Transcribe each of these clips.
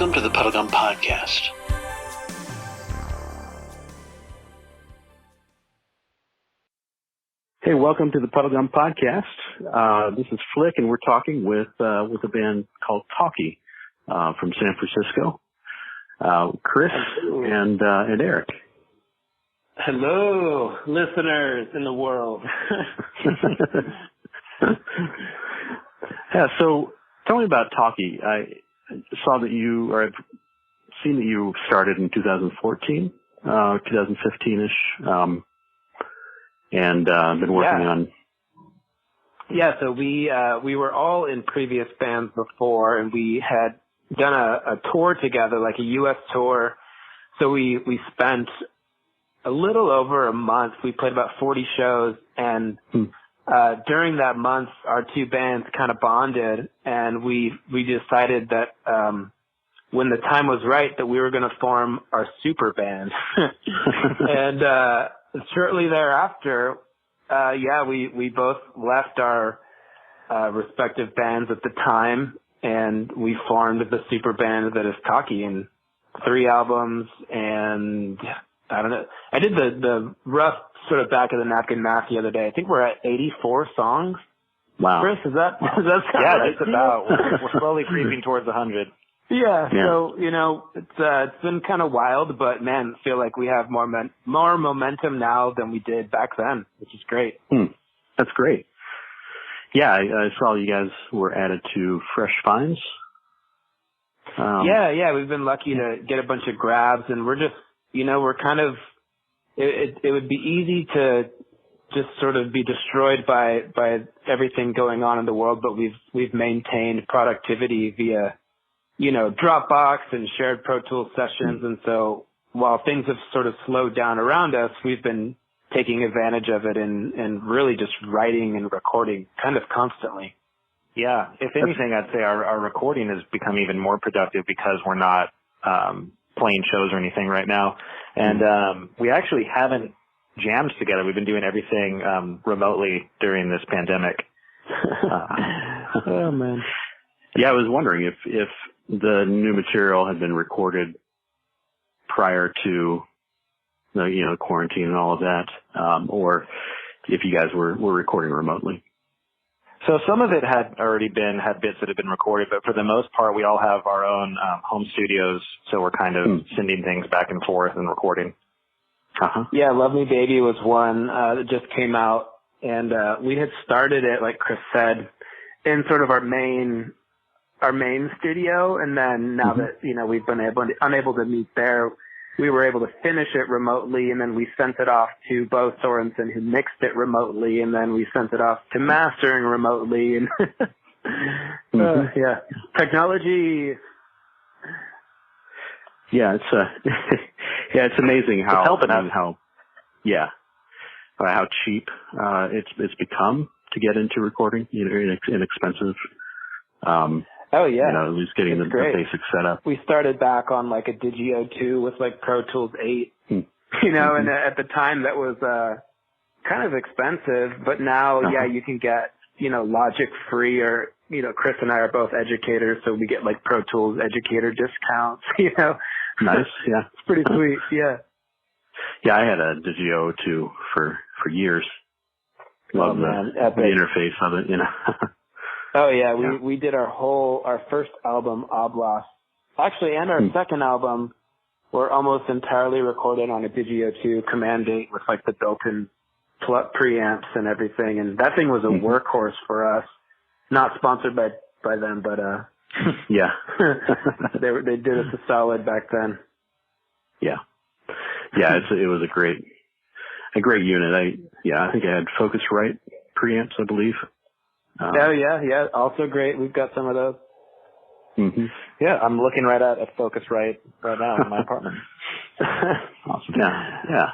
Welcome to the Puddlegum podcast. Hey, welcome to the Puddlegum podcast. This is Flick, and we're talking with a band called Talkie from San Francisco. Chris and Eric. Hello, listeners in the world. Yeah, so tell me about Talkie. I saw that I've seen that you started in 2014, 2015-ish, and been working on. Yeah, so we were all in previous bands before, and we had done a tour together, like a U.S. tour. So we spent a little over a month. We played about 40 shows, and during that month, our two bands kind of bonded, and we decided that when the time was right, that we were going to form our super band. And shortly thereafter, we both left our respective bands at the time, and we formed the super band that is Talkie, in 3 albums, and I don't know. I did the rough sort of back of the napkin math the other day. I think we're at 84 songs. Wow. Chris, is that right? Just about. We're slowly creeping towards 100. Yeah. So, it's been kind of wild, but man, I feel like we have more momentum now than we did back then, which is great. That's great. Yeah, I saw you guys were added to Fresh Finds. Yeah, we've been lucky to get a bunch of grabs, and we're just, we're kind of, it would be easy to just sort of be destroyed by everything going on in the world, but we've maintained productivity via, Dropbox and shared Pro Tools sessions. And so while things have sort of slowed down around us, we've been taking advantage of it and really just writing and recording kind of constantly. Yeah. If anything, I'd say our recording has become even more productive because we're not playing shows or anything right now. And we actually haven't jammed together. We've been doing everything remotely during this pandemic. Oh, man. Yeah, I was wondering if the new material had been recorded prior to the quarantine and all of that, or if you guys were recording remotely. So some of it had bits that had been recorded, but for the most part, we all have our own home studios, so we're kind of sending things back and forth and recording. Yeah, Love Me Baby was one that just came out, and we had started it, like Chris said, in sort of our main studio, and then now that we've been unable to meet there, we were able to finish it remotely, and then we sent it off to Bo Sorensen, who mixed it remotely, and then we sent it off to mastering remotely, and technology. Yeah, it's it's amazing how it's helping us. How cheap it's become to get into recording. Inexpensive. Oh yeah, at least getting the basic setup. We started back on like a Digio 2 with like Pro Tools 8, and at the time that was kind of expensive, but now you can get Logic free, or Chris and I are both educators, so we get like Pro Tools educator discounts. Nice, yeah, it's pretty sweet. Yeah, I had a Digio 2 for years. Love the interface of it, Oh yeah, we did our first album, Oblast, actually, and our second album were almost entirely recorded on a Digio 2 Command 8 with like the built-in preamps and everything, and that thing was a workhorse for us. Not sponsored by them, but yeah, they did us a solid back then. Yeah, it was a great unit. I think I had Focusrite preamps, I believe. Also great. We've got some of those. Yeah, I'm looking right at a Focusrite right now in my apartment. Awesome. Yeah.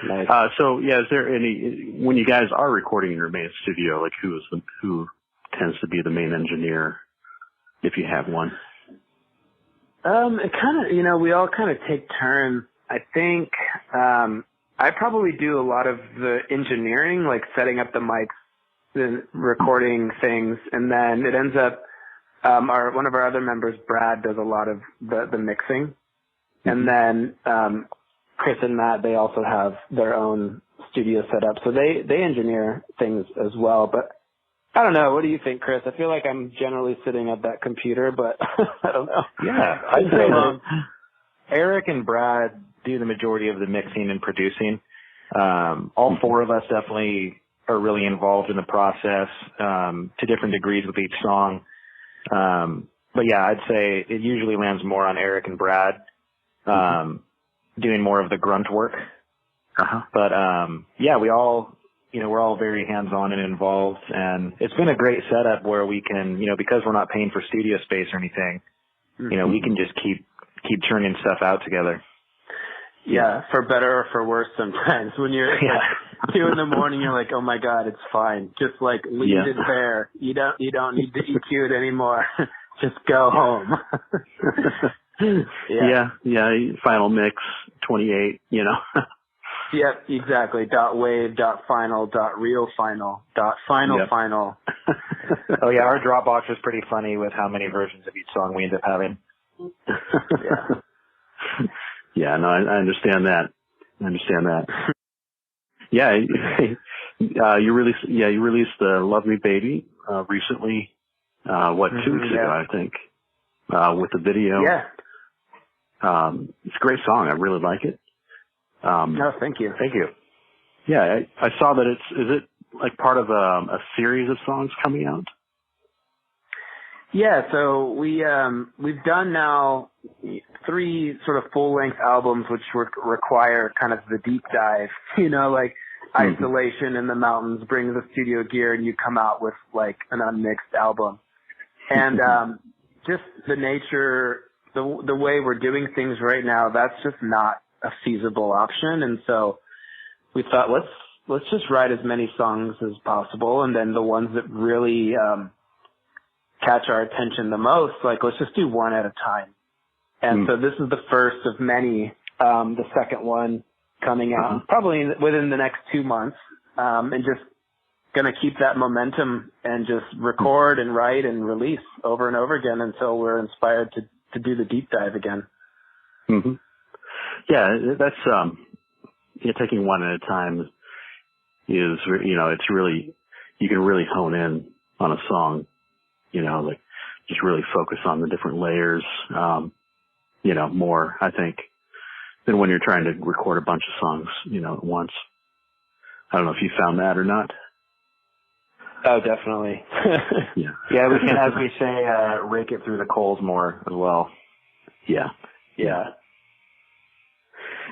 Nice. Is there any, when you guys are recording in your main studio, like who tends to be the main engineer, if you have one? It kind of, we all kind of take turns. I think I probably do a lot of the engineering, like setting up the mics and recording things, and then it ends up one of our other members, Brad, does a lot of the mixing. And then Chris and Matt, they also have their own studio set up. So they engineer things as well. But I don't know. What do you think, Chris? I feel like I'm generally sitting at that computer, but I don't know. Yeah, I'd say that Eric and Brad do the majority of the mixing and producing. All four of us definitely are really involved in the process to different degrees with each song. But yeah, I'd say it usually lands more on Eric and Brad doing more of the grunt work. But yeah, we're all very hands-on and involved, and it's been a great setup where we can, because we're not paying for studio space or anything, we can just keep churning stuff out together. Yeah, for better or for worse sometimes. When you're like 2 a.m, you're like, oh my God, it's fine. Just like leave it there. You don't need to EQ it anymore. Just go home. Final mix 28. Yep, exactly. .wave, .final, .real final, .final, final. Oh yeah, our Dropbox is pretty funny with how many versions of each song we end up having. Yeah, no, I understand that. Yeah, you released "Love Me Baby" recently. 2 weeks ago, I think, with the video. Yeah, it's a great song. I really like it. No, thank you. Yeah, I saw that is it like part of a series of songs coming out? Yeah, so we've done now 3 sort of full-length albums, which require kind of the deep dive, like isolation in the mountains, bring the studio gear, and you come out with like an unmixed album. And just the nature, the way we're doing things right now, that's just not a feasible option. And so we thought, let's just write as many songs as possible, and then the ones that really catch our attention the most, like let's just do one at a time. And so this is the first of many, the second one coming out probably within the next 2 months, and just gonna keep that momentum and just record and write and release over and over again until we're inspired to do the deep dive again. Yeah, that's taking one at a time is it's really, you can really hone in on a song, like just really focus on the different layers, more, I think, than when you're trying to record a bunch of songs, at once. I don't know if you found that or not. Oh, definitely. Yeah, we can, as we say, rake it through the coals more as well. Yeah.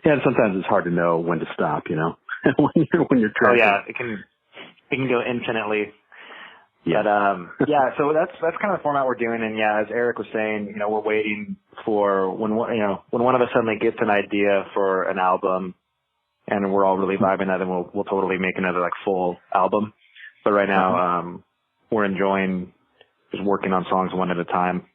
And sometimes it's hard to know when to stop, when you're trying. Oh yeah, it can go infinitely. Yeah. But so that's kind of the format we're doing. And yeah, as Eric was saying, we're waiting for when one of us suddenly gets an idea for an album, and we're all really vibing that, then we'll totally make another like full album. But right now, we're enjoying just working on songs one at a time.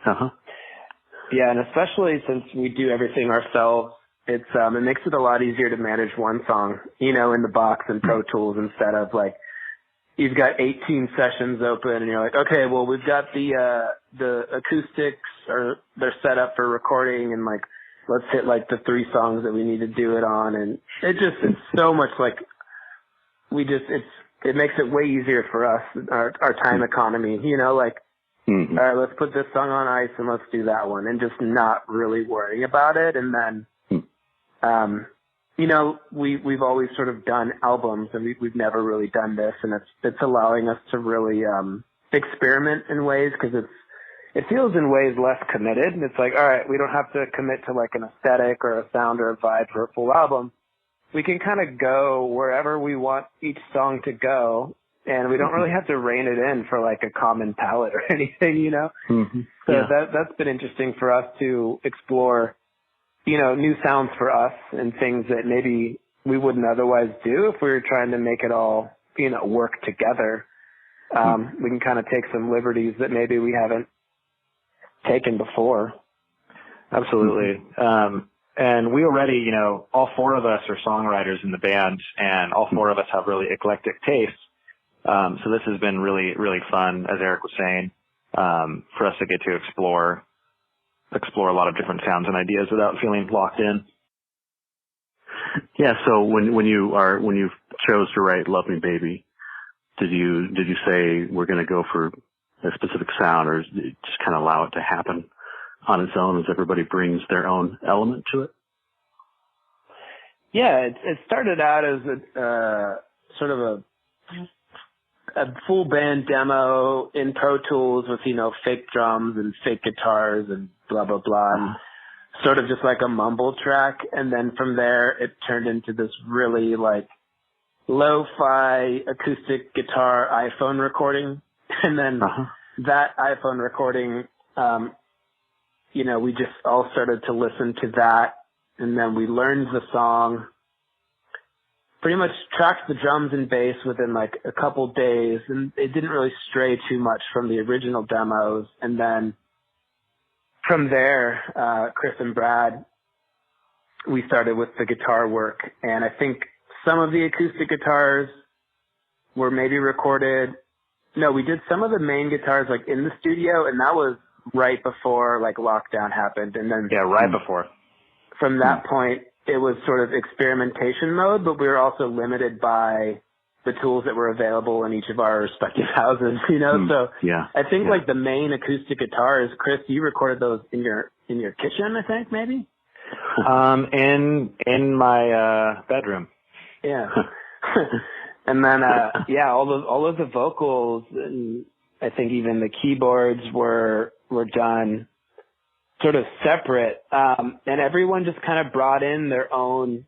Yeah, and especially since we do everything ourselves, it makes it a lot easier to manage one song, in the box and Pro Tools instead of like you've got 18 sessions open and you're like, okay, well we've got the acoustics or they're set up for recording and like let's hit like the 3 songs that we need to do it on, and it's so much like it makes it way easier for us, our time economy, like. All right, let's put this song on ice and let's do that one, and just not really worrying about it. And then, we've always sort of done albums, and we've never really done this, and it's allowing us to really experiment in ways because it feels in ways less committed. And it's like, all right, we don't have to commit to like an aesthetic or a sound or a vibe for a full album. We can kind of go wherever we want each song to go. And we don't really have to rein it in for like a common palette or anything, So that's been interesting for us to explore, new sounds for us and things that maybe we wouldn't otherwise do if we were trying to make it all, work together. We can kind of take some liberties that maybe we haven't taken before. Absolutely. And we already, all 4 of us are songwriters in the band, and all 4 of us have really eclectic tastes. So this has been really, really fun, as Eric was saying. for us to get to explore a lot of different sounds and ideas without feeling locked in. Yeah. So when you chose to write "Love Me Baby," did you say we're going to go for a specific sound, or just kind of allow it to happen on its own as everybody brings their own element to it? Yeah, it started out as a sort of a full band demo in Pro Tools with, fake drums and fake guitars and blah, blah, blah. And sort of just like a mumble track. And then from there, it turned into this really like lo-fi acoustic guitar iPhone recording. And then that iPhone recording, we just all started to listen to that. And then we learned the song, pretty much tracked the drums and bass within like a couple days, and it didn't really stray too much from the original demos. And then from there, Chris and Brad, we started with the guitar work. And I think some of the acoustic guitars were maybe recorded. No, we did some of the main guitars like in the studio, and that was right before like lockdown happened. And then right before. From that point, it was sort of experimentation mode, but we were also limited by the tools that were available in each of our respective houses, So I think like the main acoustic guitars, Chris, you recorded those in your kitchen, I think, maybe? In my bedroom. Yeah. And then all of the vocals, and I think even the keyboards were done sort of separate, and everyone just kind of brought in their own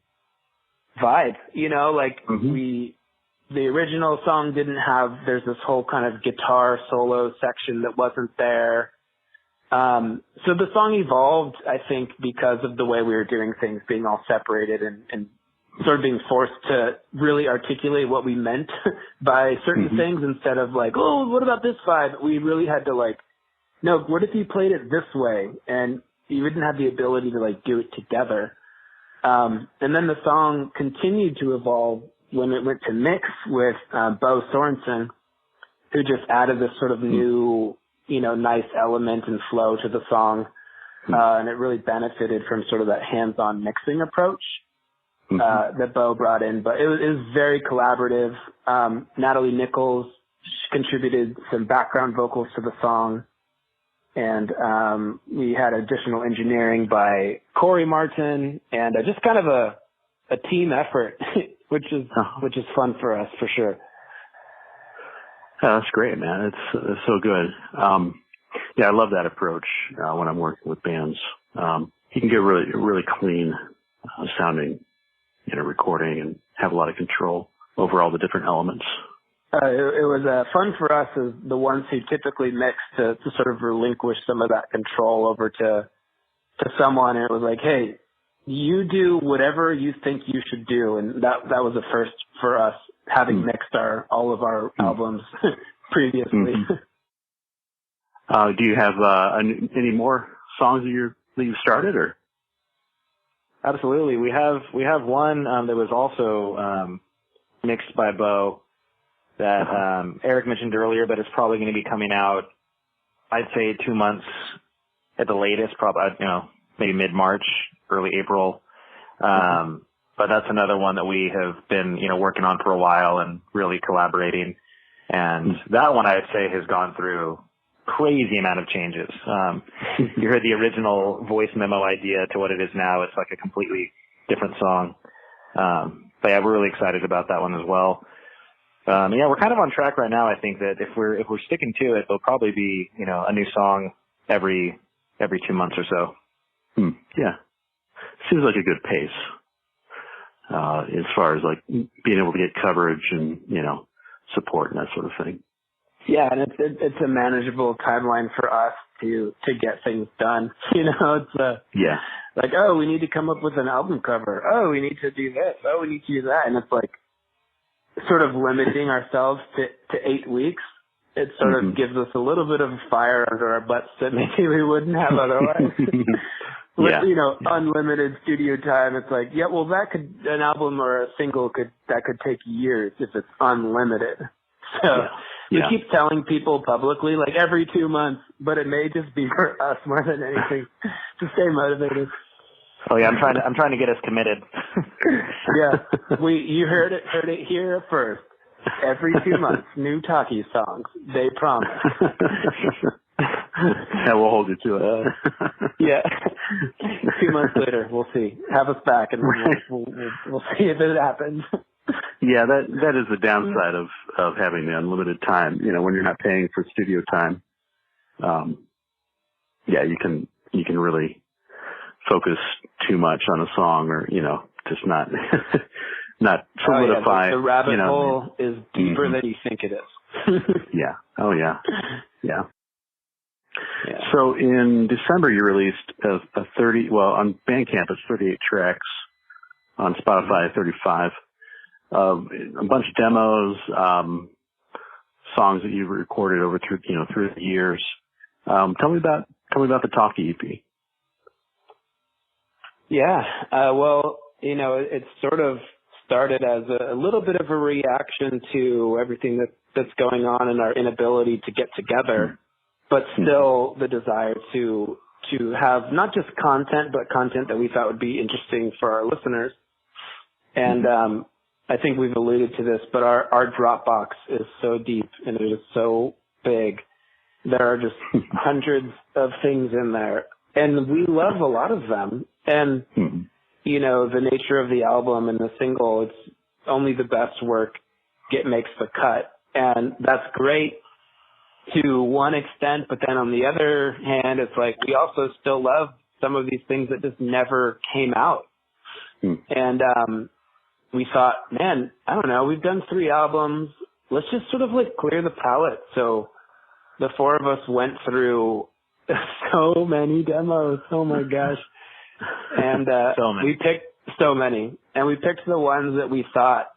vibe, the original song didn't have, there's this whole kind of guitar solo section that wasn't there. So the song evolved, I think, because of the way we were doing things, being all separated and sort of being forced to really articulate what we meant by certain things instead of like, oh, what about this vibe? We really had to like, no, what if you played it this way? And you didn't have the ability to like do it together. And then the song continued to evolve when it went to mix with Bo Sorensen, who just added this sort of new, nice element and flow to the song. And it really benefited from sort of that hands-on mixing approach that Bo brought in. But it was very collaborative. Natalie Nichols contributed some background vocals to the song. And we had additional engineering by Corey Martin, and just kind of a team effort, which is fun for us for sure. Yeah, that's great, man. It's so good. I love that approach when I'm working with bands. You can get really really clean sounding, recording, and have a lot of control over all the different elements. It was fun for us as the ones who typically mix to sort of relinquish some of that control over to someone. And it was like, hey, you do whatever you think you should do. And that was a first for us, having mixed all of our albums previously. Do you have any more songs that you've started, or? Absolutely. We have one that was also mixed by Bo, that Eric mentioned earlier, but it's probably going to be coming out, I'd say 2 months at the latest, probably, maybe mid-March, early April. But that's another one that we have been, working on for a while and really collaborating. And that one, I'd say, has gone through crazy amount of changes. You heard the original voice memo idea to what it is now. It's like a completely different song. But yeah, we're really excited about that one as well. We're kind of on track right now. I think that if we're sticking to it, there'll probably be, a new song every 2 months or so. Yeah. Seems like a good pace, as far as like being able to get coverage and, support and that sort of thing. Yeah. And it's a manageable timeline for us to get things done. It's like, oh, we need to come up with an album cover. Oh, we need to do this. Oh, we need to do that. And it's like, sort of limiting ourselves to 8 weeks. It sort of gives us a little bit of fire under our butts that maybe we wouldn't have otherwise. With, unlimited studio time, it's like, well, an album or a single could take years if it's unlimited. So We keep telling people publicly, like every 2 months, but it may just be for us more than anything to stay motivated. Oh yeah, I'm trying to get us committed. Yeah, you heard it here first. Every 2 months, new Talkie songs. They promise. Yeah, we'll hold you to it. Yeah. 2 months later, we'll see. Have us back, and we'll see if it happens. Yeah, that is the downside of having the unlimited time. You know, when you're not paying for studio time, yeah, you can really focus too much on a song, or just not solidify. The rabbit hole is deeper than you think it is. Yeah. Oh yeah. Yeah. So in December, you released a 30. Well, on Bandcamp, it's 38 tracks. On Spotify, 35. A bunch of demos, songs that you've recorded over through the years. Tell me about the Talkie EP. Yeah. Well, it sort of started as a little bit of a reaction to everything that's going on and our inability to get together, but still the desire to have not just content, but content that we thought would be interesting for our listeners. And I think we've alluded to this, but our Dropbox is so deep and it is so big. There are just hundreds of things in there, and we love a lot of them. And, the nature of the album and the single, it's only the best work makes the cut. And that's great to one extent, but then on the other hand, it's like we also still love some of these things that just never came out. And we thought, man, I don't know, we've done 3 albums. Let's just sort of clear the palette. So the 4 of us went through so many demos. Oh my gosh. And we picked so many. And we picked the ones that we thought,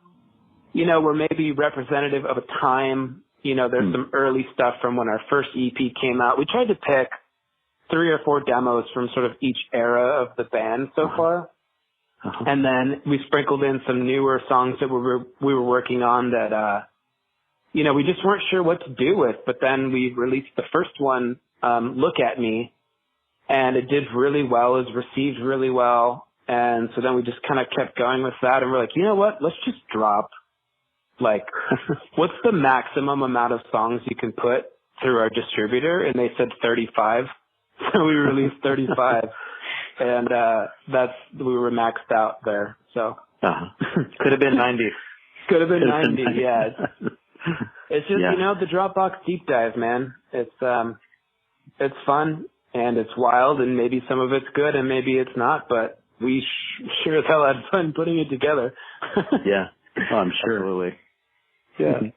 were maybe representative of a time. There's some early stuff from when our first EP came out. We tried to pick 3 or 4 demos from sort of each era of the band so far. And then we sprinkled in some newer songs that we were working on that, we just weren't sure what to do with. But then we released the first one, Look at Me, and it did really well, it was received really well. And so then we just kind of kept going with that. And we're like, you know what? Let's just drop, what's the maximum amount of songs you can put through our distributor? And they said 35. So we released 35. And we were maxed out there. So could have been 90. Could have been 90. Yeah. It's just the Dropbox deep dive, man. It's fun and it's wild, and maybe some of it's good and maybe it's not, but we sure as hell had fun putting it together. Yeah. Oh, I'm sure. Absolutely. Yeah.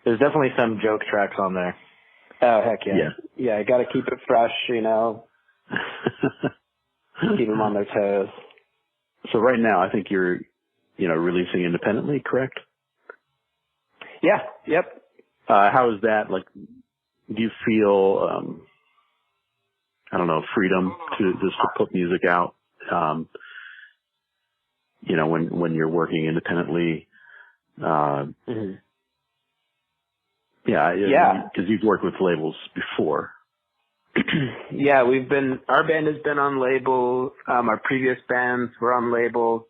There's definitely some joke tracks on there. Oh heck yeah. Yeah. I got to keep it fresh, keep them on their toes. So right now, I think you're, releasing independently, correct? Yeah. Yep. How is that? Do you feel, freedom to put music out? When you're working independently. Yeah. Because you've worked with labels before. Yeah, our band has been on labels. Our previous bands were on labels,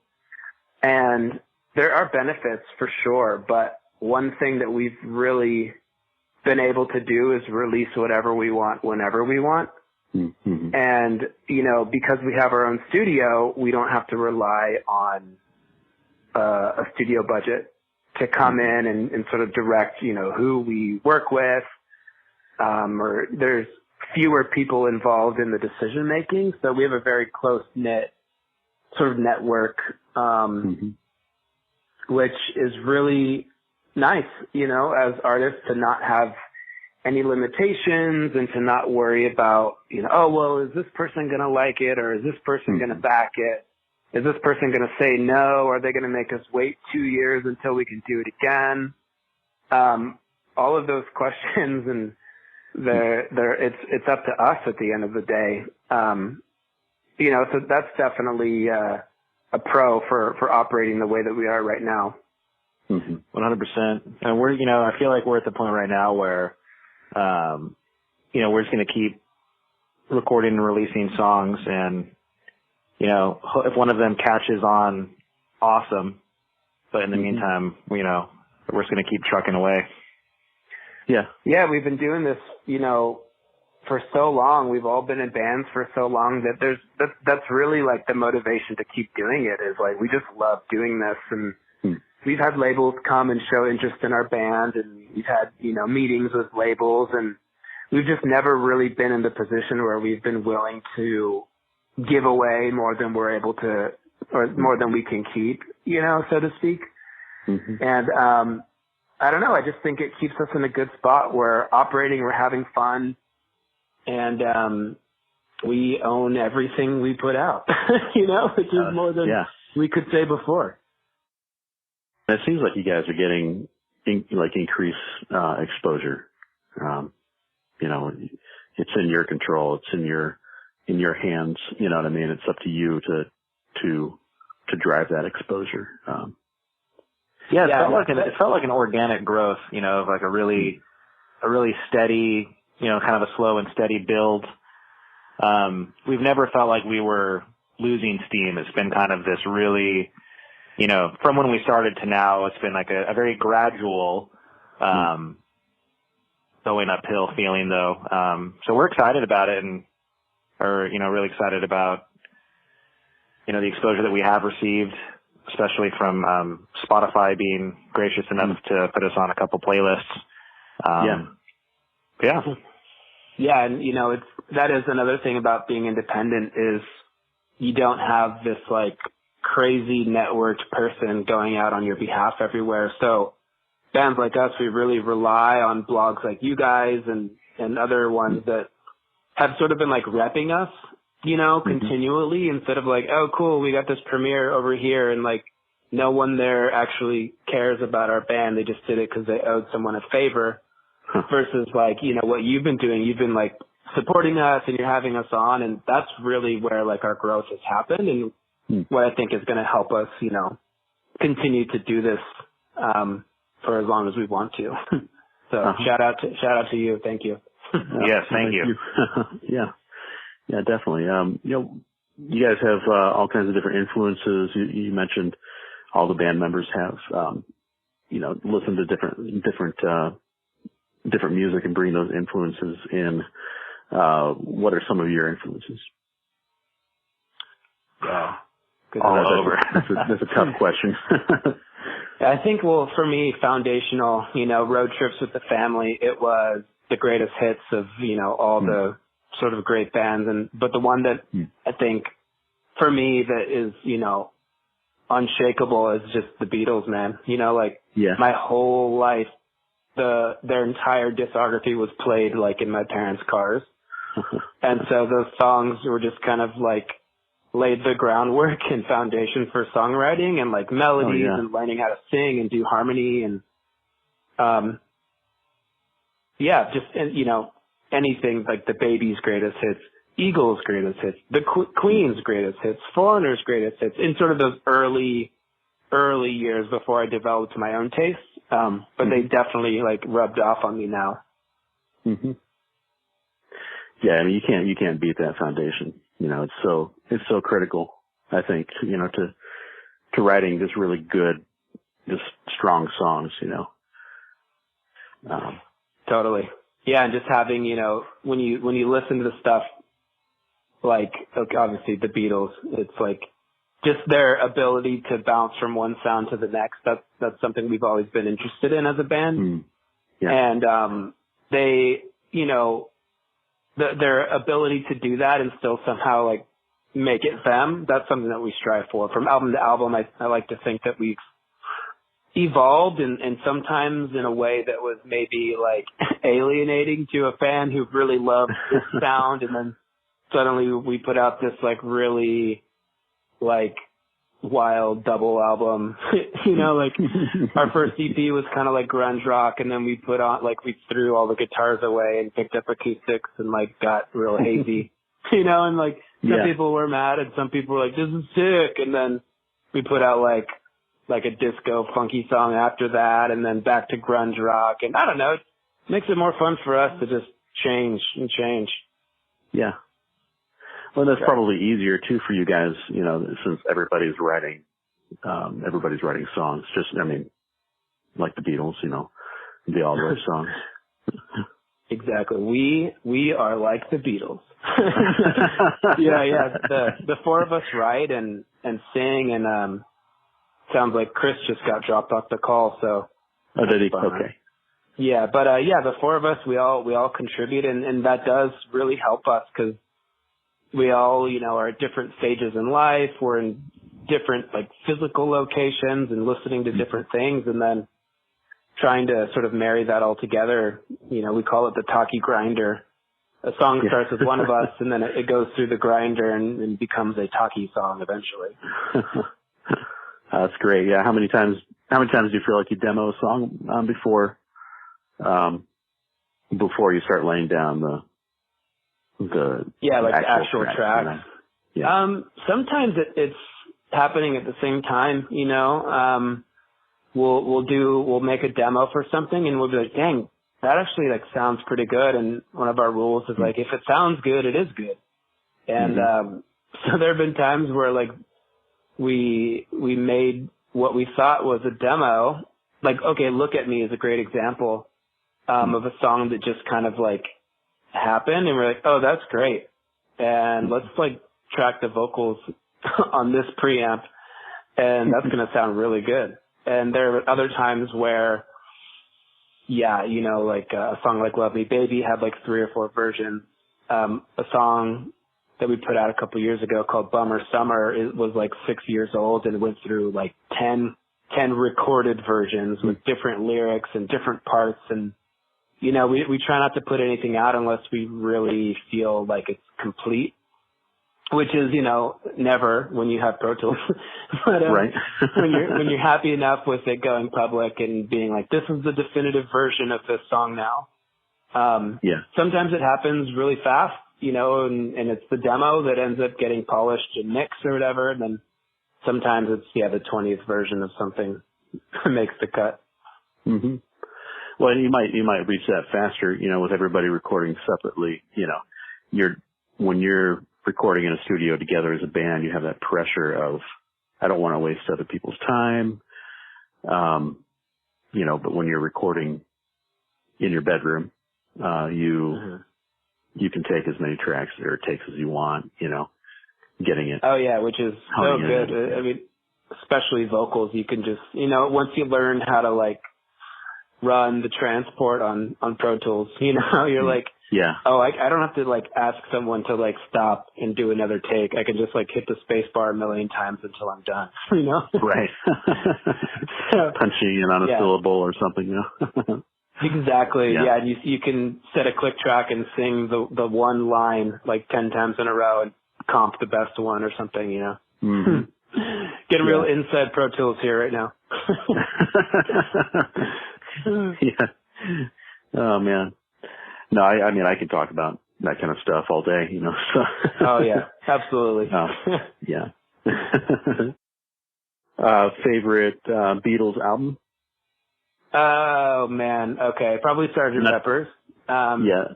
and there are benefits for sure. But one thing that we've really been able to do is release whatever we want, whenever we want. Mm-hmm. And, because we have our own studio, we don't have to rely on a studio budget to come in and sort of direct, who we work with. Or there's fewer people involved in the decision making. So we have a very close knit sort of network, which is really nice, as artists, to not have any limitations and to not worry about, is this person going to like it, or is this person going to back it? Is this person going to say no? Are they going to make us wait 2 years until we can do it again? All of those questions, and it's up to us at the end of the day. So that's definitely a pro for operating the way that we are right now. Mm-hmm. 100%. And we're, I feel like we're at the point right now where, we're just going to keep recording and releasing songs, and, if one of them catches on, awesome. But in the meantime, we're just going to keep trucking away. Yeah. Yeah, we've been doing this, for so long. We've all been in bands for so long that that's really like the motivation to keep doing it, is like we just love doing this. And we've had labels come and show interest in our band, and we've had, meetings with labels, and we've just never really been in the position where we've been willing to give away more than we're able to, or more than we can keep, so to speak. Mm-hmm. And I don't know, I just think it keeps us in a good spot. We're operating, we're having fun, and we own everything we put out, which is more than we could say before. It seems like you guys are getting increased exposure. It's in your control. It's in your hands. You know what I mean? It's up to you to drive that exposure. It felt like an organic growth, of like a really steady, kind of a slow and steady build. We've never felt like we were losing steam. It's been kind of this really, from when we started to now, it's been like a very gradual, going uphill feeling though. So we're excited about it, and are, really excited about, the exposure that we have received, especially from Spotify being gracious enough to put us on a couple playlists. Yeah, and that is another thing about being independent, is you don't have this like crazy networked person going out on your behalf everywhere. So bands like us, we really rely on blogs like you guys and other ones that have sort of been like repping us, continually, instead of like, oh, cool, we got this premiere over here, and like no one there actually cares about our band. They just did it because they owed someone a favor. Versus like, what you've been doing, you've been like supporting us and you're having us on, and that's really where like our growth has happened, and what I think is going to help us, continue to do this for as long as we want to. So shout out to you. Thank you. Yes, thank you. Yeah, definitely. You guys have all kinds of different influences. You mentioned all the band members have, listened to different music and bring those influences in. What are some of your influences? Yeah. That's a tough question. I think, well, for me, foundational, road trips with the family, it was the greatest hits of, all the sort of great bands. But the one that I think for me that is, unshakable is just the Beatles, man. My whole life, their entire discography was played like in my parents' cars. And so those songs were just kind of like laid the groundwork and foundation for songwriting and like melodies and learning how to sing and do harmony and anything like the Baby's greatest hits, Eagles' greatest hits, the Queen's greatest hits, Foreigner's greatest hits, in sort of those early years before I developed my own tastes. But they definitely like rubbed off on me now. Mm-hmm. Yeah, I mean, you can't beat that foundation. It's so critical, I think, to writing just really good, just strong songs, Totally. Yeah. And just having, when you listen to the stuff, like, okay, obviously the Beatles, it's like just their ability to bounce from one sound to the next. That's something we've always been interested in as a band. And, they, their ability to do that and still somehow like make it them, that's something that we strive for. From album to album, I like to think that we've evolved and sometimes in a way that was maybe like alienating to a fan who really loved this sound, and then suddenly we put out this like really like wild double album. Like our first EP was kind of like grunge rock, and then we put on like we threw all the guitars away and picked up acoustics and like got real hazy, and like some people were mad and some people were like, this is sick. And then we put out like like a disco funky song after that, and then back to grunge rock. And I don't know, it makes it more fun for us to just change and change. Yeah. Well, that's probably easier too for you guys, you know, since everybody's writing songs. Just, I mean, like the Beatles, you know, they all write songs. Exactly. We are like the Beatles. Yeah. The four of us write and sing, and sounds like Chris just got dropped off the call. So. Oh, did he? Okay. Yeah, but the four of us, we all contribute, and that does really help us because we all, you know, are at different stages in life. We're in different like physical locations and listening to different things, and then trying to sort of marry that all together. You know, we call it the Talkie grinder. A song starts with one of us, and then it goes through the grinder and becomes a Talkie song eventually. That's great. Yeah. How many times do you feel like you demo a song before you start laying down the like the actual tracks? You know? Yeah. Sometimes it's happening at the same time. You know, we'll make a demo for something, and we'll be like, dang, that actually like sounds pretty good. And one of our rules is like, if it sounds good, it is good. And so there have been times where like we made what we thought was a demo. Like, okay, Look at Me is a great example of a song that just kind of like happened, and we're like, oh, that's great, and let's like track the vocals on this preamp, and that's going to sound really good. And there are other times where, yeah, you know, like a song like Love Me Baby had like 3 or 4 versions. A song that we put out a couple years ago called Bummer Summer, it was like 6 years old and went through like 10 recorded versions with different lyrics and different parts. And, you know, we try not to put anything out unless we really feel like it's complete, which is, you know, never when you have Pro Tools. But right. when you're happy enough with it going public and being like, this is the definitive version of this song now. Sometimes it happens really fast, you know, and it's the demo that ends up getting polished and mixed or whatever. And then sometimes it's, the 20th version of something makes the cut. Mm-hmm. Well, and you might reach that faster, you know, with everybody recording separately. You know, when you're recording in a studio together as a band, you have that pressure of, I don't want to waste other people's time. You know, but when you're recording in your bedroom, you can take as many tracks or takes as you want, you know, getting it. Oh yeah, which is so good. I mean, especially vocals, you can just, you know, once you learn how to like run the transport on Pro Tools, you know, you're like, I don't have to like ask someone to like stop and do another take. I can just like hit the space bar a million times until I'm done, you know? Right. Punching in on a syllable or something, you know? Exactly. Yeah. And you can set a click track and sing the one line like 10 times in a row and comp the best one or something, you know? Mm-hmm. Getting real inside Pro Tools here right now. Yeah. Oh man. No, I mean, I can talk about that kind of stuff all day, you know, so. Oh yeah, absolutely. Yeah. Favorite, Beatles album? Oh man. Okay. Probably Sgt. Pepper's.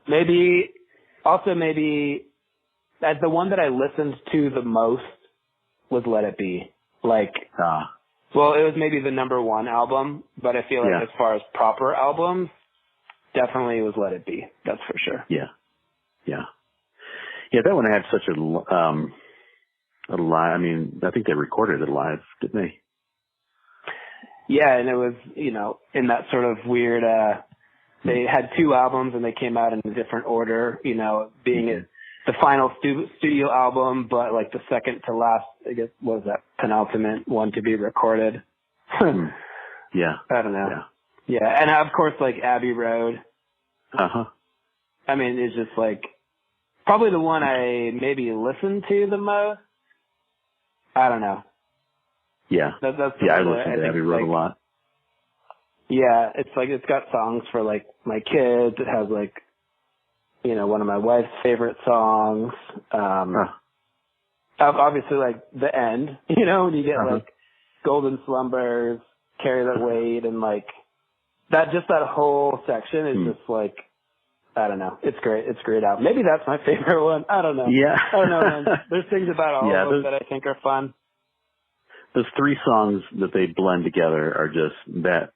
Maybe the one that I listened to the most was Let It Be. Like, well, it was maybe the number 1 album, but I feel like as far as proper albums, definitely it was Let It Be. That's for sure. Yeah. That one had such a live. I mean, I think they recorded it live, didn't they? Yeah, and it was, you know, in that sort of weird. They had 2 albums and they came out in a different order. You know, being the final studio album, but like the second to last, I guess, was that penultimate one to be recorded. Yeah. I don't know. Yeah, and of course, like Abbey Road. I mean, it's just like probably the one I maybe listened to the most. I don't know. Yeah. That's I listen to Abbey Road a lot. Yeah, it's like it's got songs for like my kids. It has like, you know, one of my wife's favorite songs. Obviously, like the end. You know, when you get like Golden Slumbers, Carry That Weight, and like that whole section is just like, I don't know. It's great. It's a great album. Maybe that's my favorite one. I don't know. Yeah. I don't know, man. There's things about all of them that I think are fun. Those 3 songs that they blend together are just that.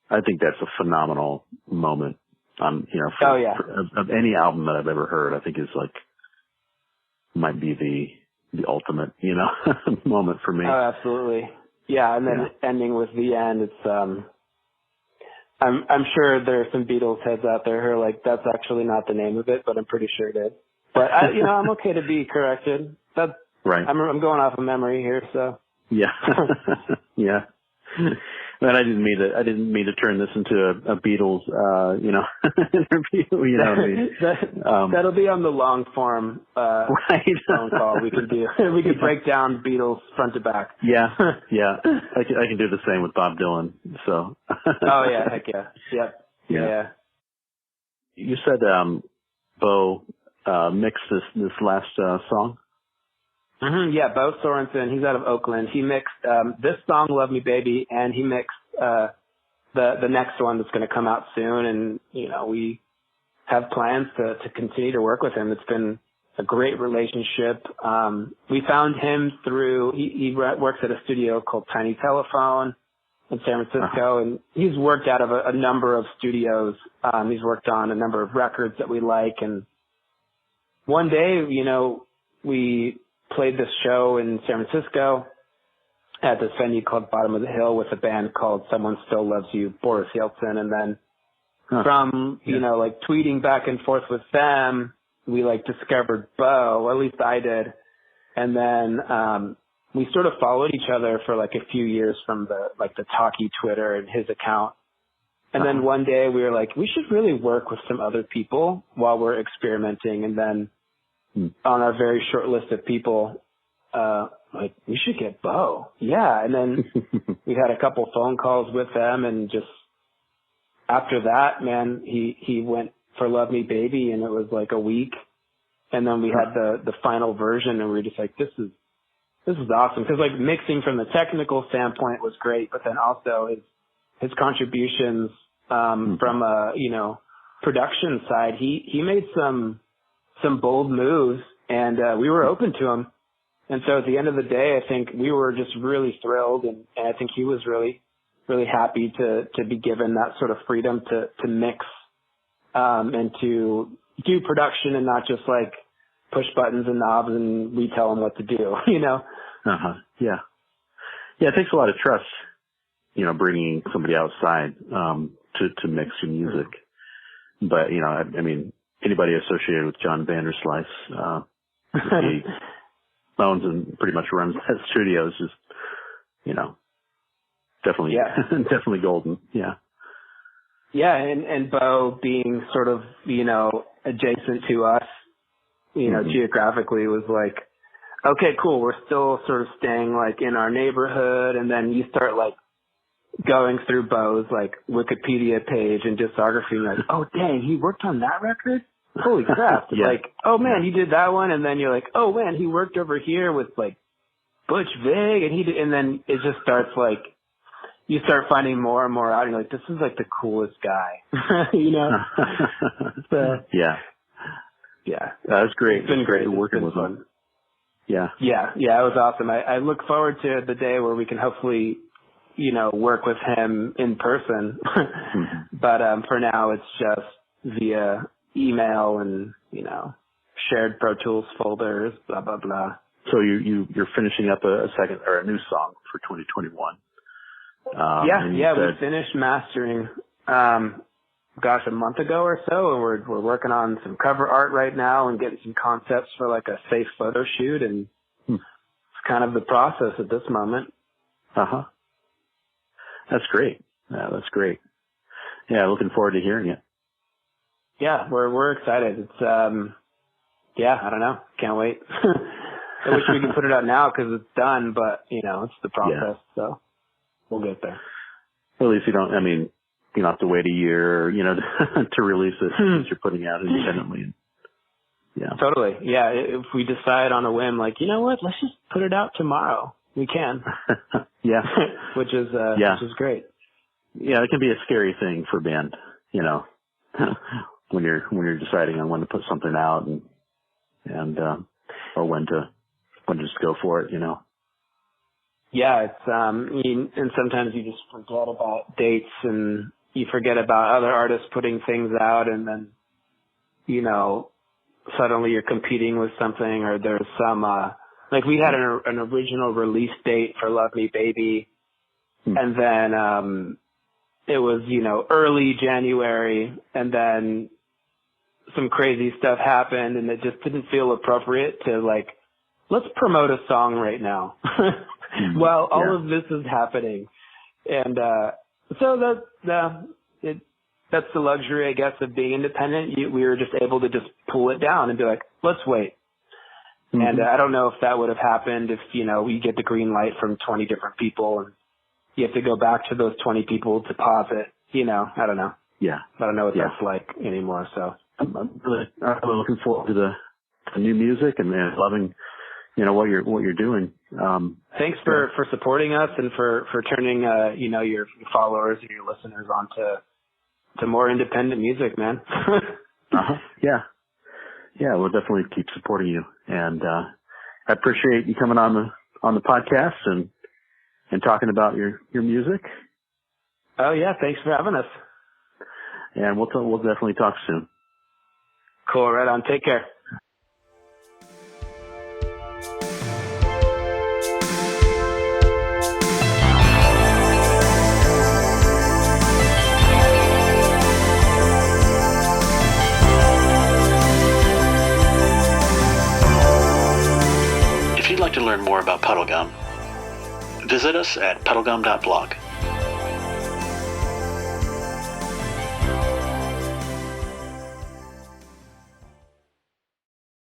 I think that's a phenomenal moment. Of any album that I've ever heard, I think is like might be the ultimate, moment for me. Oh, absolutely. Yeah, and then ending with The End. It's I'm sure there are some Beatles heads out there who are like, that's actually not the name of it, but I'm pretty sure it is. But I'm okay to be corrected. That's right. I'm going off of memory here, so. Yeah. Yeah. Man, I didn't mean to turn this into a Beatles, interview. You know what I mean? That'll be on the long form phone call we could do. We could break down Beatles front to back. Yeah, yeah. I can do the same with Bob Dylan. So. Oh yeah, heck yeah. Yep. Yeah. You said Bo mixed this last song. Mm-hmm, yeah, Bo Sorensen, he's out of Oakland. He mixed this song, Love Me Baby, and he mixed the next one that's going to come out soon. And, we have plans to continue to work with him. It's been a great relationship. We found him through, he works at a studio called Tiny Telephone in San Francisco, and he's worked out of a number of studios. He's worked on a number of records that we like. And one day, we played this show in San Francisco at this venue called Bottom of the Hill with a band called Someone Still Loves You, Boris Yeltsin. And then from, tweeting back and forth with them, we discovered Bo, or at least I did. And then, we sort of followed each other for a few years from the Talkie Twitter and his account. And then one day we were like, we should really work with some other people while we're experimenting. And then, on our very short list of people, we should get Bo. Yeah. And then we had a couple phone calls with them, and just after that, man, he went for Love Me Baby, and it was a week. And then we had the final version, and we were just like, this is awesome. Cause mixing from the technical standpoint was great, but then also his contributions, from a, production side, he made some bold moves, and we were open to them. And so at the end of the day, I think we were just really thrilled, and I think he was really, really happy to be given that sort of freedom to mix and to do production and not just push buttons and knobs and we tell him what to do, Yeah. Yeah, it takes a lot of trust, bringing somebody outside to mix your music. But, I mean, anybody associated with John Vanderslice, he owns and pretty much runs that studio is just, definitely, definitely golden. Yeah. Yeah. And Bo being sort of, adjacent to us, geographically was okay, cool. We're still sort of staying in our neighborhood. And then you start going through Bo's Wikipedia page and discography, and oh dang, he worked on that record? Holy crap. Oh man, he did that one, and then you're oh man, he worked over here with Butch Vig, and then it just starts you start finding more and more out, and you're this is the coolest guy. So, yeah. That's great. It's been great working with him. Yeah. Yeah, it was awesome. I look forward to the day where we can hopefully work with him in person. But for now, it's just via email and, shared Pro Tools folders, blah, blah, blah. So you're finishing up a second or a new song for 2021. We finished mastering, a month ago or so, and we're working on some cover art right now and getting some concepts for a safe photo shoot, and it's kind of the process at this moment. That's great. Yeah, that's great. Yeah, looking forward to hearing it. Yeah, we're excited. It's I don't know, can't wait. I wish we could put it out now because it's done, but it's the process, so we'll get there. Well, at least you don't have to wait a year, to release it since you're putting it out independently. Yeah. Totally. Yeah. If we decide on a whim, you know what, let's just put it out tomorrow. we can. Yeah. which is great. Yeah, it can be a scary thing for a band, when you're deciding on when to put something out and or when to just go for it, Yeah, it's and sometimes you just forget about dates and you forget about other artists putting things out, and then suddenly you're competing with something, or there's some like we had an original release date for Love Me Baby, and then it was early January, and then some crazy stuff happened, and it just didn't feel appropriate to let's promote a song right now while all of this is happening. And so that's the luxury, I guess, of being independent. We were just able to just pull it down and be like, let's wait. And I don't know if that would have happened if, we get the green light from 20 different people and you have to go back to those 20 people to pause it. I don't know. Yeah. I don't know what that's like anymore. So I'm really looking forward to the new music and loving, what you're doing. Thanks for supporting us and for turning, your followers and your listeners on to more independent music, man. Yeah. Yeah, we'll definitely keep supporting you. And I appreciate you coming on the podcast and talking about your music. Oh yeah, thanks for having us. And we'll definitely talk soon. Cool, right on. Take care. If you'd like to learn more about Puddlegum, visit us at Puddlegum.blog.